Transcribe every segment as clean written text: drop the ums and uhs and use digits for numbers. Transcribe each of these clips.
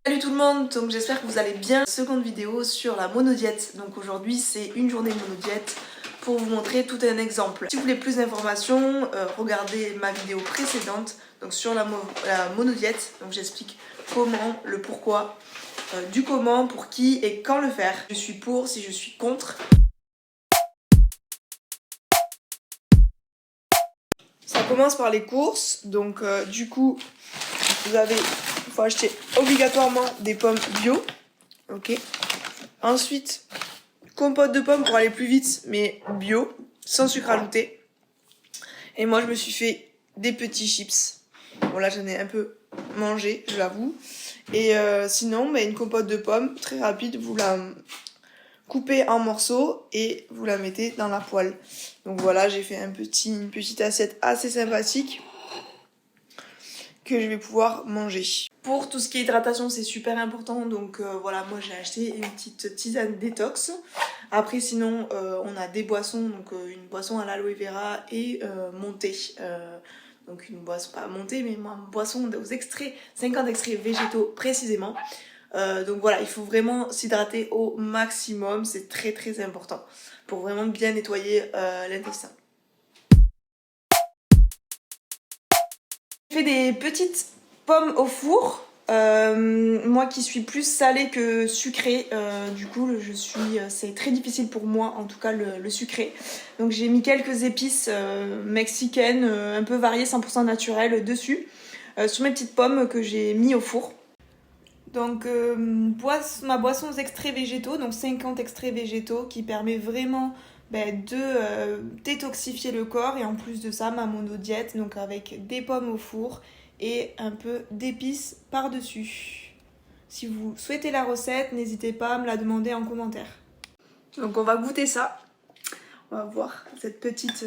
Salut tout le monde, donc j'espère que vous allez bien. Seconde vidéo sur la monodiète. Donc aujourd'hui c'est une journée de monodiète pour vous montrer tout un exemple. Si vous voulez plus d'informations, regardez ma vidéo précédente donc sur la monodiète. Donc j'explique comment, le pourquoi, du comment, pour qui et quand le faire. Je suis pour, si je suis contre. Ça commence par les courses, donc du coup il faut acheter obligatoirement des pommes bio, ok. Ensuite, compote de pommes pour aller plus vite, mais bio, sans sucre ajouté. Et moi je me suis fait des petits chips. Bon là j'en ai un peu mangé, je l'avoue. Et sinon, une compote de pommes, très rapide, vous la coupez en morceaux et vous la mettez dans la poêle. Donc voilà, j'ai fait une petite assiette assez sympathique que je vais pouvoir manger. Pour tout ce qui est hydratation, c'est super important, donc voilà, moi j'ai acheté une petite tisane détox. Après sinon, on a des boissons, donc une boisson à l'aloe vera et mon thé. Donc une boisson, pas montée, mais moi, une boisson aux extraits, 50 extraits végétaux précisément. Donc voilà, il faut vraiment s'hydrater au maximum, c'est très très important pour vraiment bien nettoyer l'intestin. J'ai fait des petites pommes au four. Moi qui suis plus salée que sucrée, du coup c'est très difficile pour moi en tout cas le sucré. Donc j'ai mis quelques épices mexicaines un peu variées, 100% naturelles dessus, sur mes petites pommes que j'ai mis au four. Donc ma boisson aux extraits végétaux, donc 50 extraits végétaux qui permet vraiment de détoxifier le corps, et en plus de ça ma monodiète, donc avec des pommes au four et un peu d'épices par-dessus. Si vous souhaitez la recette, n'hésitez pas à me la demander en commentaire. Donc on va goûter ça. On va voir cette petite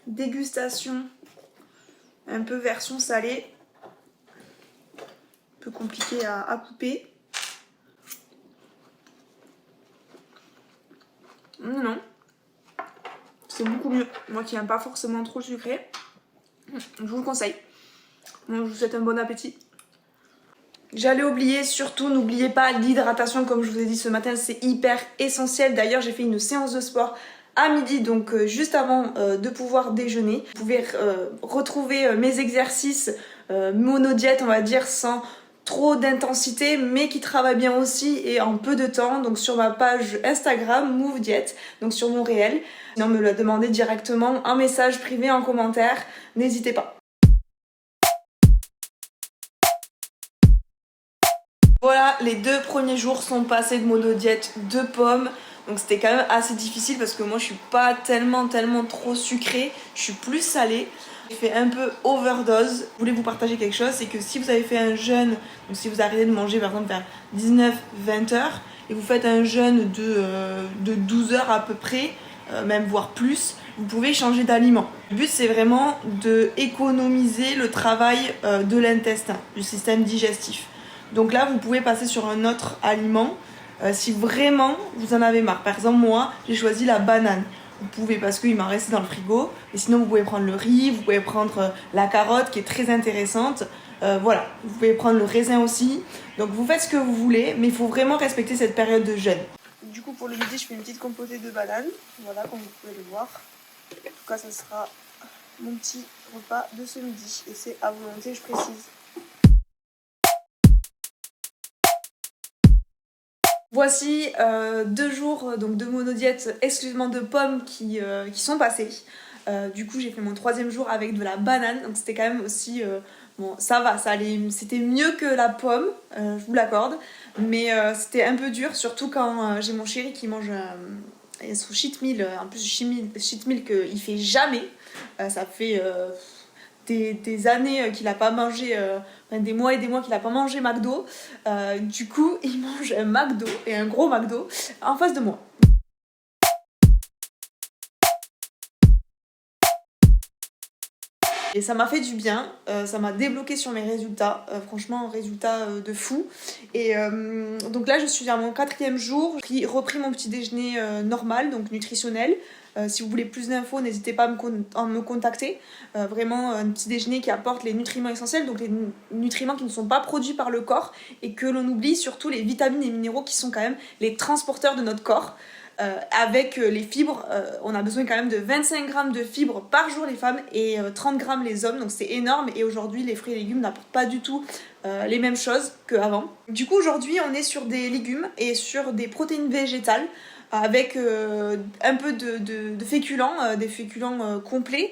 dégustation un peu version salée. Un peu compliqué à couper. Non, c'est beaucoup mieux. Moi qui n'aime pas forcément trop sucré, je vous le conseille. Bon, je vous souhaite un bon appétit. J'allais oublier, surtout n'oubliez pas l'hydratation, comme je vous ai dit ce matin, c'est hyper essentiel. D'ailleurs j'ai fait une séance de sport à midi, donc juste avant de pouvoir déjeuner. Vous pouvez retrouver mes exercices monodiète, on va dire, sans trop d'intensité, mais qui travaillent bien aussi et en peu de temps, donc sur ma page Instagram Move Diet, donc sur mon réel. Sinon me le demander directement en message privé, en commentaire, n'hésitez pas. Voilà, les 2 premiers jours sont passés de monodiète de pommes. Donc c'était quand même assez difficile parce que moi je suis pas tellement trop sucrée, je suis plus salée. J'ai fait un peu overdose. Je voulais vous partager quelque chose, c'est que si vous avez fait un jeûne, donc si vous arrêtez de manger par exemple vers 19-20 heures et vous faites un jeûne de 12 heures à peu près, même voire plus, vous pouvez changer d'aliment. Le but c'est vraiment de économiser le travail de l'intestin, du système digestif. Donc là, vous pouvez passer sur un autre aliment si vraiment vous en avez marre. Par exemple, moi, j'ai choisi la banane. Vous pouvez, parce qu'il m'en restait dans le frigo. Et sinon, vous pouvez prendre le riz, vous pouvez prendre la carotte qui est très intéressante. Voilà, vous pouvez prendre le raisin aussi. Donc vous faites ce que vous voulez, mais il faut vraiment respecter cette période de jeûne. Du coup, pour le midi, je fais une petite compotée de banane. Voilà, comme vous pouvez le voir. En tout cas, ça sera mon petit repas de ce midi. Et c'est à volonté, je précise. Voici 2 jours donc, de monodiète exclusivement de pommes qui sont passés. Du coup j'ai fait mon 3e jour avec de la banane, donc c'était quand même aussi... bon ça va, c'était mieux que la pomme, je vous l'accorde. Mais c'était un peu dur, surtout quand j'ai mon chéri qui mange son cheat meal. En plus cheat meal qu'il fait jamais. Ça fait... des années qu'il n'a pas mangé, des mois et des mois qu'il n'a pas mangé McDo. Du coup, il mange un McDo, et un gros McDo, en face de moi. Et ça m'a fait du bien, ça m'a débloqué sur mes résultats, franchement résultat de fou. Et donc là je suis à mon 4e jour, j'ai repris mon petit déjeuner normal, donc nutritionnel. Si vous voulez plus d'infos, n'hésitez pas à me contacter. Vraiment un petit déjeuner qui apporte les nutriments essentiels, donc les nutriments qui ne sont pas produits par le corps et que l'on oublie, surtout les vitamines et minéraux qui sont quand même les transporteurs de notre corps. Avec les fibres, on a besoin quand même de 25 grammes de fibres par jour les femmes et 30 grammes les hommes, donc c'est énorme. Et aujourd'hui les fruits et légumes n'apportent pas du tout les mêmes choses qu'avant. Du coup aujourd'hui on est sur des légumes et sur des protéines végétales avec un peu de féculents, des féculents complets.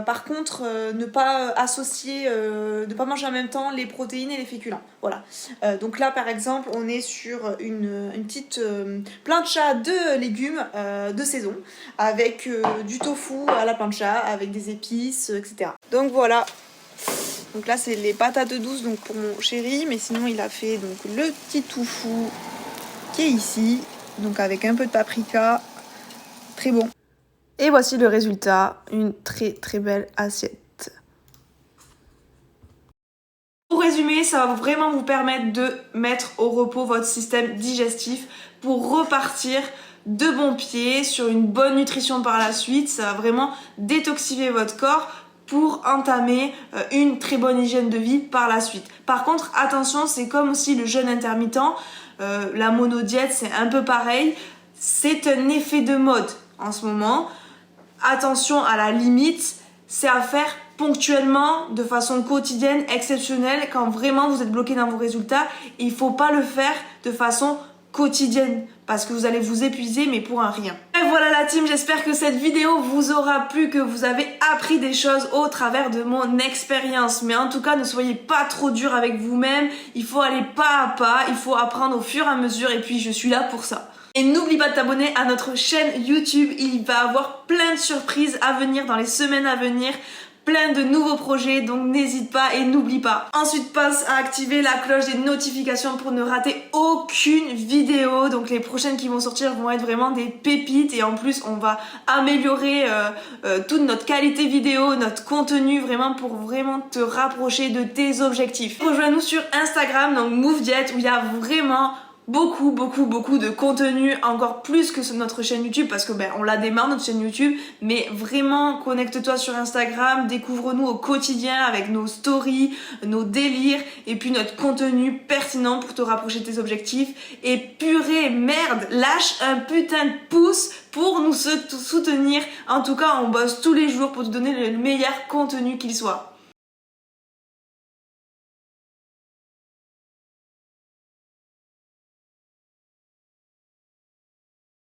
Par contre, ne pas associer, ne pas manger en même temps les protéines et les féculents. Voilà. Donc là, par exemple, on est sur une petite plancha de légumes de saison avec du tofu à la plancha, avec des épices, etc. Donc voilà. Donc là, c'est les patates douces donc pour mon chéri, mais sinon, il a fait donc le petit tofu qui est ici, donc avec un peu de paprika, très bon. Et voici le résultat, une très très belle assiette. Pour résumer, ça va vraiment vous permettre de mettre au repos votre système digestif pour repartir de bon pied sur une bonne nutrition par la suite. Ça va vraiment détoxifier votre corps pour entamer une très bonne hygiène de vie par la suite. Par contre, attention, c'est comme aussi le jeûne intermittent, la monodiète, c'est un peu pareil. C'est un effet de mode en ce moment. Attention, à la limite, c'est à faire ponctuellement, de façon quotidienne, exceptionnelle, quand vraiment vous êtes bloqué dans vos résultats. Et il faut pas le faire de façon quotidienne, parce que vous allez vous épuiser, mais pour un rien. Et voilà la team, j'espère que cette vidéo vous aura plu, que vous avez appris des choses au travers de mon expérience. Mais en tout cas, ne soyez pas trop dur avec vous-même, il faut aller pas à pas, il faut apprendre au fur et à mesure, et puis je suis là pour ça. Et n'oublie pas de t'abonner à notre chaîne YouTube, il va y avoir plein de surprises à venir dans les semaines à venir, plein de nouveaux projets, donc n'hésite pas et n'oublie pas. Ensuite, pense à activer la cloche des notifications pour ne rater aucune vidéo, donc les prochaines qui vont sortir vont être vraiment des pépites et en plus on va améliorer toute notre qualité vidéo, notre contenu vraiment pour vraiment te rapprocher de tes objectifs. Rejoins-nous sur Instagram, donc MoveDiet, où il y a vraiment beaucoup de contenu, encore plus que sur notre chaîne YouTube, parce que on la démarre notre chaîne YouTube, mais vraiment connecte-toi sur Instagram, découvre-nous au quotidien avec nos stories, nos délires et puis notre contenu pertinent pour te rapprocher de tes objectifs. Et purée merde, lâche un putain de pouce pour nous soutenir. En tout cas, on bosse tous les jours pour te donner le meilleur contenu qu'il soit.